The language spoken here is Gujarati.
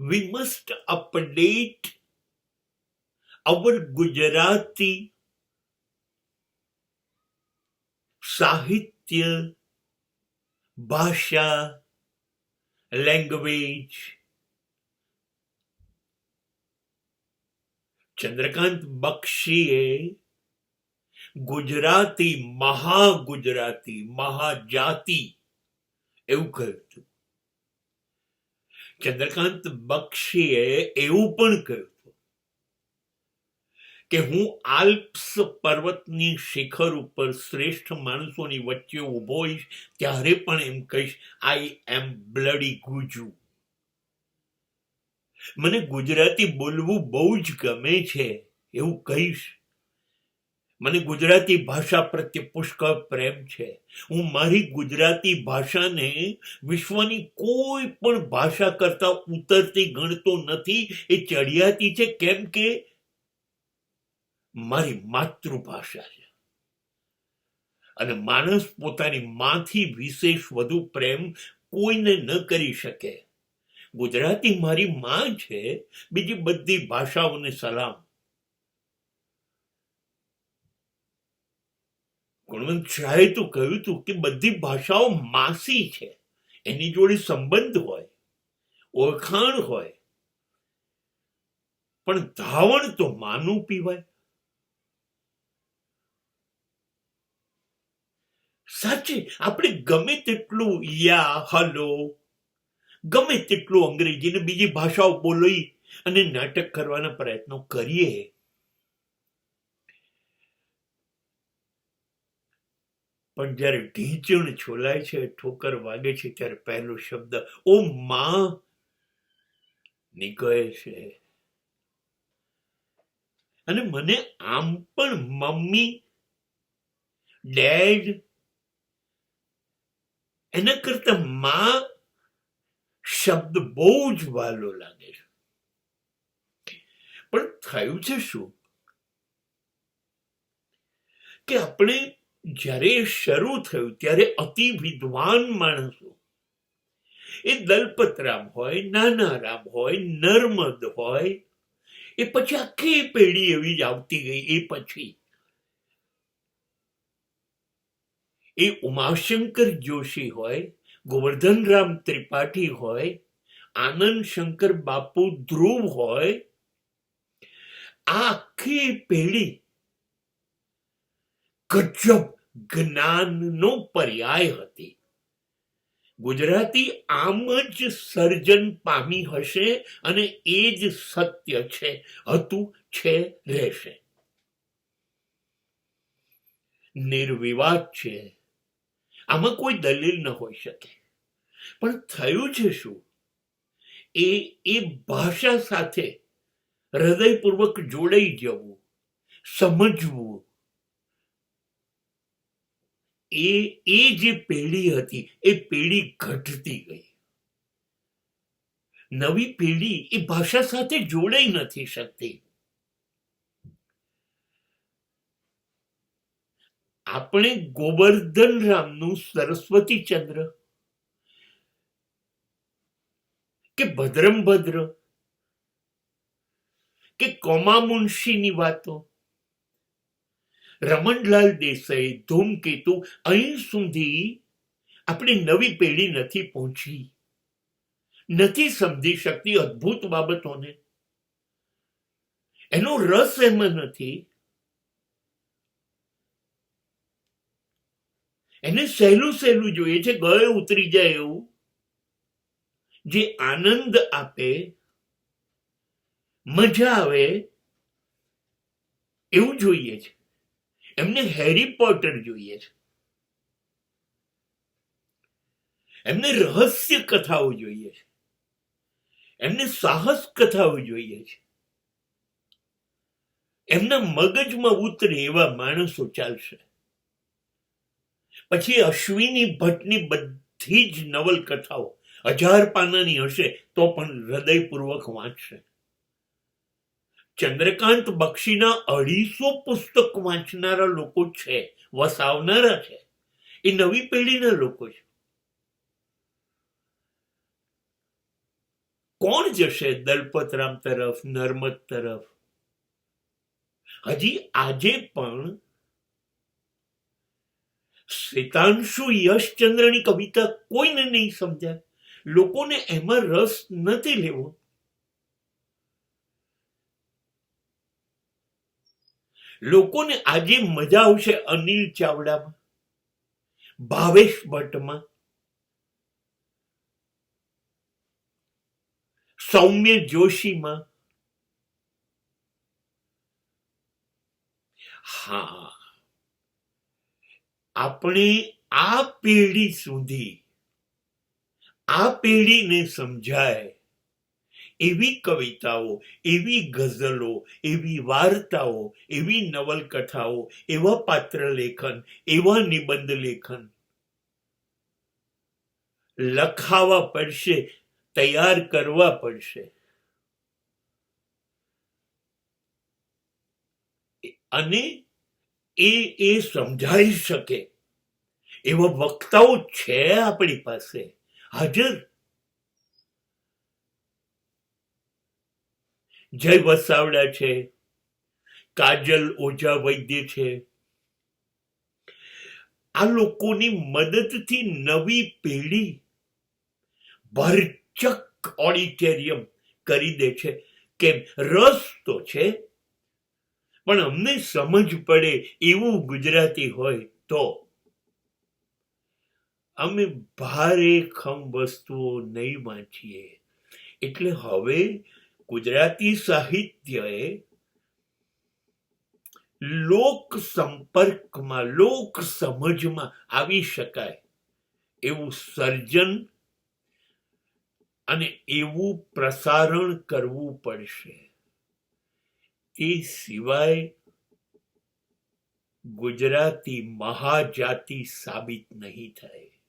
we must update our Gujarati Sahitya, Bhasha, language. Chandrakant બક્ષીએ Gujarati મહાજાતિ એવું કહ્યું હતું. ચંદ્રકાંત બક્ષીએ એવું પણ કહ્યું હતું કે હું આલ્પ્સ પર્વતની શિખર ઉપર શ્રેષ્ઠ માણસોની વચ્ચે ઉભો હોઈશ ત્યારે પણ એમ કહીશ, આઈ એમ બ્લડી ગુજુ. મને ગુજરાતી બોલવું બહુ જ ગમે છે એવું કહીશ. મને ગુજરાતી ભાષા પ્રત્યે પુષ્કળ પ્રેમ છે. હું મારી ગુજરાતી ભાષાને વિશ્વની કોઈ પણ ભાષા કરતા ઉતરતી ગણતો નથી. એ ચડિયાતી છે, કેમ કે મારી માતૃભાષા છે. અને માણસ પોતાની માથી વિશેષ વધુ પ્રેમ કોઈને ન કરી શકે. ગુજરાતી મારી માં છે, બીજી બધી ભાષાઓને સલામ. ગુણવંત શાહે તો કહ્યું હતું કે બધી ભાષાઓ માસી છે, એની જોડે સંબંધ હોય, ઓળખાણ હોય, પણ ધાવણ તો માનું પીવાય. સાચે આપણે ગમે તેટલું યા, હલો, ગમે તેટલું અંગ્રેજી ને બીજી ભાષાઓ બોલી અને નાટક કરવાના પ્રયત્નો કરીએ, પણ જયારે ઢીંચણ છોલાય છે, ઠોકર વાગે છે, ત્યારે પહેલો શબ્દ ઓ માં નીકળે છે. અને મને આમ પણ મમ્મી, ડેડ એના કરતા માં શબ્દ બહુ જ વાલો લાગે છે. પણ થયું છે શું કે આપણે જ્યારે શરૂ થયું ત્યારે અતિ વિદ્વાન માણસો, એ દલપતરામ હોય, નાના રામ હોય, નર્મદ હોય, એ પછી આખી પેઢી એવી જ આવતી ગઈ. એ પછી એ ઉમાશંકર જોશી હોય, ગોવર્ધનરામ ત્રિપાઠી હોય, આનંદ શંકર બાપુ ધ્રુવ હોય, આ આખી પેઢી ગજબ જ્ઞાનનો પર્યાય હતી. ગુજરાતી આમ જ સર્જન પામી હશે અને એ જ સત્ય છે, હતું, છે, રહેશે. નિર્વિવાદ છે, આમાં કોઈ દલીલ ન હોઈ શકે. પણ થયું છે શું, એ ભાષા સાથે હૃદયપૂર્વક જોડાઈ જવું, સમજવું, એ જે પેઢી હતી એ પેઢી ઘટતી ગઈ. નવી પેઢી એ ભાષા સાથે જોડાઈ નથી શકતી. આપણે ગોવર્ધન રામનું સરસ્વતી ચંદ્ર કે ભદ્રમ ભદ્ર કે કોમા મુનશીની વાતો, રમણલાલ દેસાઈ, ધૂમકેતુ, અહીં સુધી આપણી નવી પેઢી નથી પહોંચી, નથી સમજી શકતી અદ્ભુત બાબતોને. એનો રસ એમાં નથી. એને સહેલું સહેલું જોઈએ છે, ગળે ઉતરી જાય એવું, જે આનંદ આપે, મજા આવે એવું જોઈએ છે. એમને હેરી પોટર જોઈએ છે, એમને રહસ્ય કથાઓ જોઈએ છે, એમને સાહસ કથાઓ જોઈએ છે. એમના મગજમાં ઉતરે એવા માણસો ચાલશે. પછી અશ્વિની ભટ્ટની બધી જ નવલકથાઓ 1000 પાનાની હશે તો પણ હૃદયપૂર્વક વાંચશે. ચંદ્રકાંત બક્ષીના 250 પુસ્તક વાંચનારા લોકો છે, વસાવનારા છે. એ નવી પેઢીના લોકો છે. કોણ જશે દલપતરામ તરફ, નર્મદ તરફ? હજી આજે પણ શ્વેતાંશુ યશચંદ્રની કવિતા કોઈને નહીં સમજાય, લોકોને એમાં રસ નથી લેવો. લોકોને આજે મજા આવશે અનિલ ચાવડામાં, ભાવેશ ભટ્ટમાં, સૌમ્ય જોશીમાં. હા, આપણે આ પેઢી સુધી, આ પેઢીને સમજાય એવી કવિતાઓ, એવી ગઝલો, એવી વાર્તાઓ, એવી નવલકથાઓ, એવા પાત્ર લેખન, એવા નિબંધ લેખન લખાવા પડશે, તૈયાર કરવા પડશે. અને એ સમજાઈ શકે એવા વક્તાઓ છે આપણી પાસે હાજર. જય વસાવડા છે, કાજલ ઓઝા વૈદ્ય છે. આ લોકોની મદદથી નવી પેઢી ભરચક ઓડિટોરિયમ કરી દે છે. કેમ? રસ તો છે, પણ અમને સમજ પડે એવું ગુજરાતી હોય તો. અમે ભારેખમ વસ્તુઓ નહીં વાંચીએ. એટલે હવે ગુજરાતી સાહિત્યએ લોક સંપર્કમાં, લોક સમજમાં આવી શકાય એવું સર્જન અને એવું પ્રસારણ કરવું પડશે. એ સિવાય ગુજરાતી મહાજાતિ સાબિત નહીં થાય.